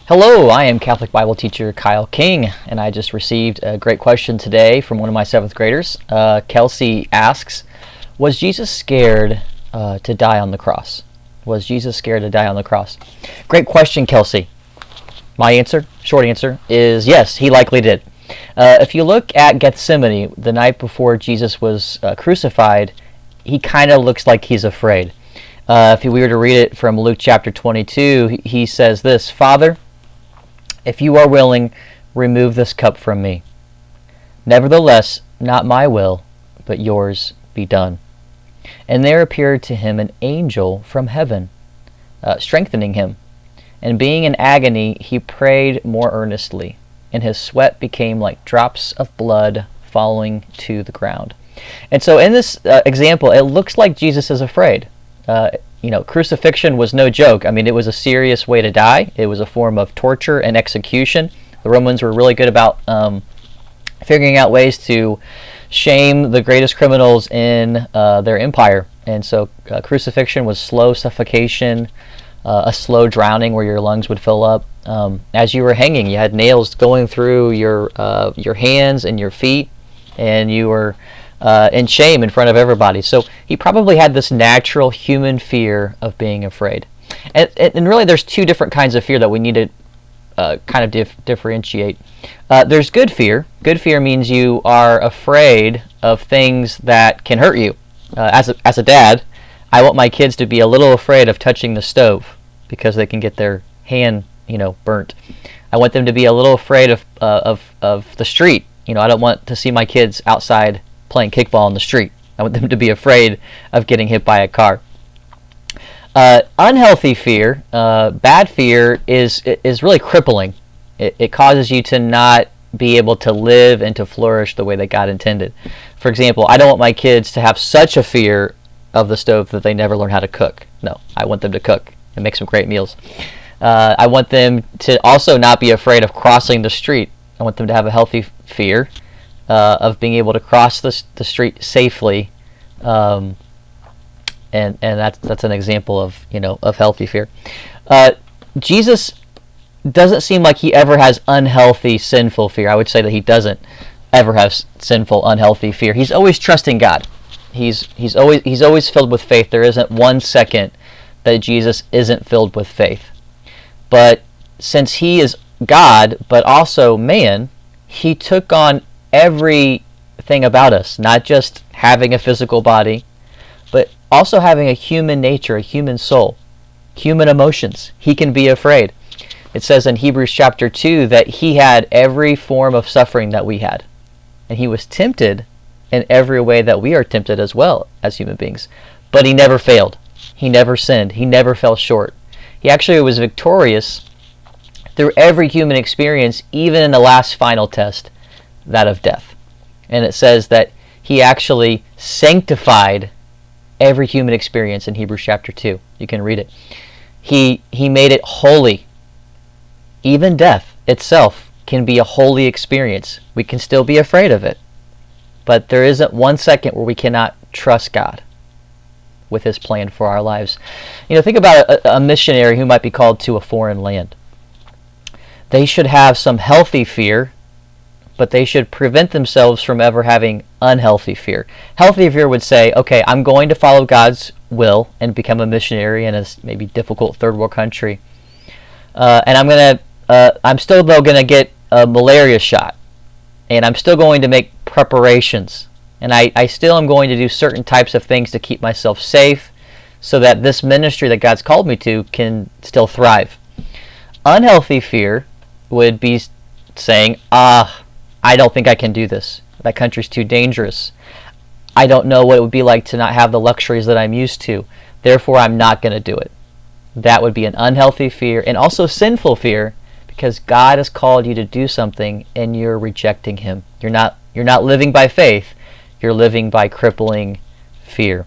Hello, I am Catholic Bible teacher Kyle King, and I just received a great question today from one of my 7th graders. Kelsey asks, was Jesus scared to die on the cross? Was Jesus scared to die on the cross? Great question, Kelsey. My answer, short answer, is yes, he likely did. If you look at Gethsemane, the night before Jesus was crucified, he kind of looks like he's afraid. If we were to read it from Luke chapter 22, he says this, "Father, if you are willing, remove this cup from me. Nevertheless, not my will, but yours be done." And there appeared to him an angel from heaven, strengthening him. And being in agony, he prayed more earnestly, and his sweat became like drops of blood falling to the ground. And so in this example, it looks like Jesus is afraid. Crucifixion was no joke. I mean, it was a serious way to die. It was a form of torture and execution. The Romans were really good about figuring out ways to shame the greatest criminals in their empire. And so crucifixion was slow suffocation, a slow drowning where your lungs would fill up. As you were hanging, you had nails going through your hands and your feet, and you were in shame in front of everybody. So he probably had this natural human fear of being afraid. And really there's two different kinds of fear that we need to kind of differentiate. There's good fear. Good fear means you are afraid of things that can hurt you. As a dad, I want my kids to be a little afraid of touching the stove because they can get their hand, burnt. I want them to be a little afraid of the street. I don't want to see my kids outside playing kickball in the street. I want them to be afraid of getting hit by a car. Unhealthy fear, bad fear, is really crippling. It causes you to not be able to live and to flourish the way that God intended. For example, I don't want my kids to have such a fear of the stove that they never learn how to cook. No, I want them to cook and make some great meals. I want them to also not be afraid of crossing the street. I want them to have a healthy fear of being able to cross the street safely, and that's an example of of healthy fear. Jesus doesn't seem like he ever has unhealthy, sinful fear. I would say that he doesn't ever have sinful, unhealthy fear. He's always trusting God. He's always filled with faith. There isn't one second that Jesus isn't filled with faith. But since he is God, but also man, he took on everything about us, not just having a physical body, but also having a human nature, a human soul, human emotions. He can be afraid. It says in Hebrews chapter 2 that he had every form of suffering that we had, and he was tempted in every way that we are tempted as well as human beings, but he never failed. He never sinned. He never fell short. He actually was victorious through every human experience, even in the last final test, that of death. And it says that he actually sanctified every human experience in Hebrews chapter 2. You can read it. He made it holy. Even death itself can be a holy experience. We can still be afraid of it. But there isn't one second where we cannot trust God with his plan for our lives. Think about a missionary who might be called to a foreign land. They should have some healthy fear, but they should prevent themselves from ever having unhealthy fear. Healthy fear would say, okay, I'm going to follow God's will and become a missionary in a maybe difficult third world country. And I'm still though going to get a malaria shot. And I'm still going to make preparations. And I still am going to do certain types of things to keep myself safe so that this ministry that God's called me to can still thrive. Unhealthy fear would be saying, I don't think I can do this. That country's too dangerous. I don't know what it would be like to not have the luxuries that I'm used to. Therefore, I'm not going to do it. That would be an unhealthy fear and also sinful fear because God has called you to do something and you're rejecting him. You're not living by faith. You're living by crippling fear.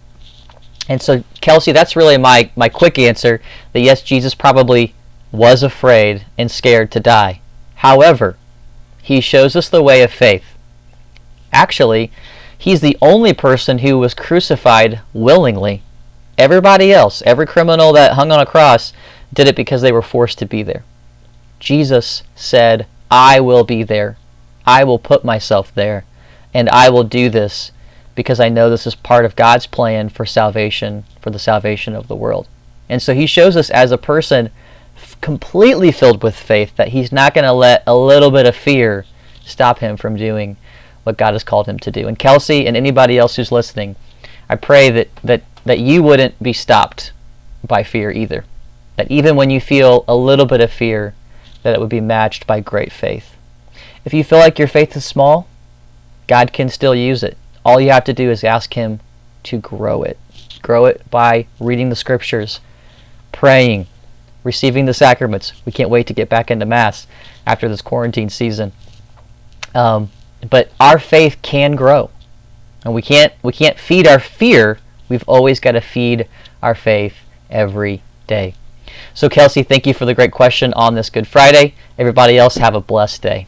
And so, Kelsey, that's really my quick answer that yes, Jesus probably was afraid and scared to die. However, he shows us the way of faith. Actually, he's the only person who was crucified willingly. Everybody else, every criminal that hung on a cross, did it because they were forced to be there. Jesus said, I will be there. I will put myself there. And I will do this because I know this is part of God's plan for salvation, for the salvation of the world. And so he shows us as a person completely filled with faith that he's not going to let a little bit of fear stop him from doing what God has called him to do. And Kelsey and anybody else who's listening, I pray that you wouldn't be stopped by fear either. That even when you feel a little bit of fear, that it would be matched by great faith. If you feel like your faith is small, God can still use it. All you have to do is ask him to grow it. Grow it by reading the scriptures, praying, receiving the sacraments. We can't wait to get back into Mass after this quarantine season. But our faith can grow. And we can't feed our fear. We've always got to feed our faith every day. So Kelsey, thank you for the great question on this Good Friday. Everybody else, have a blessed day.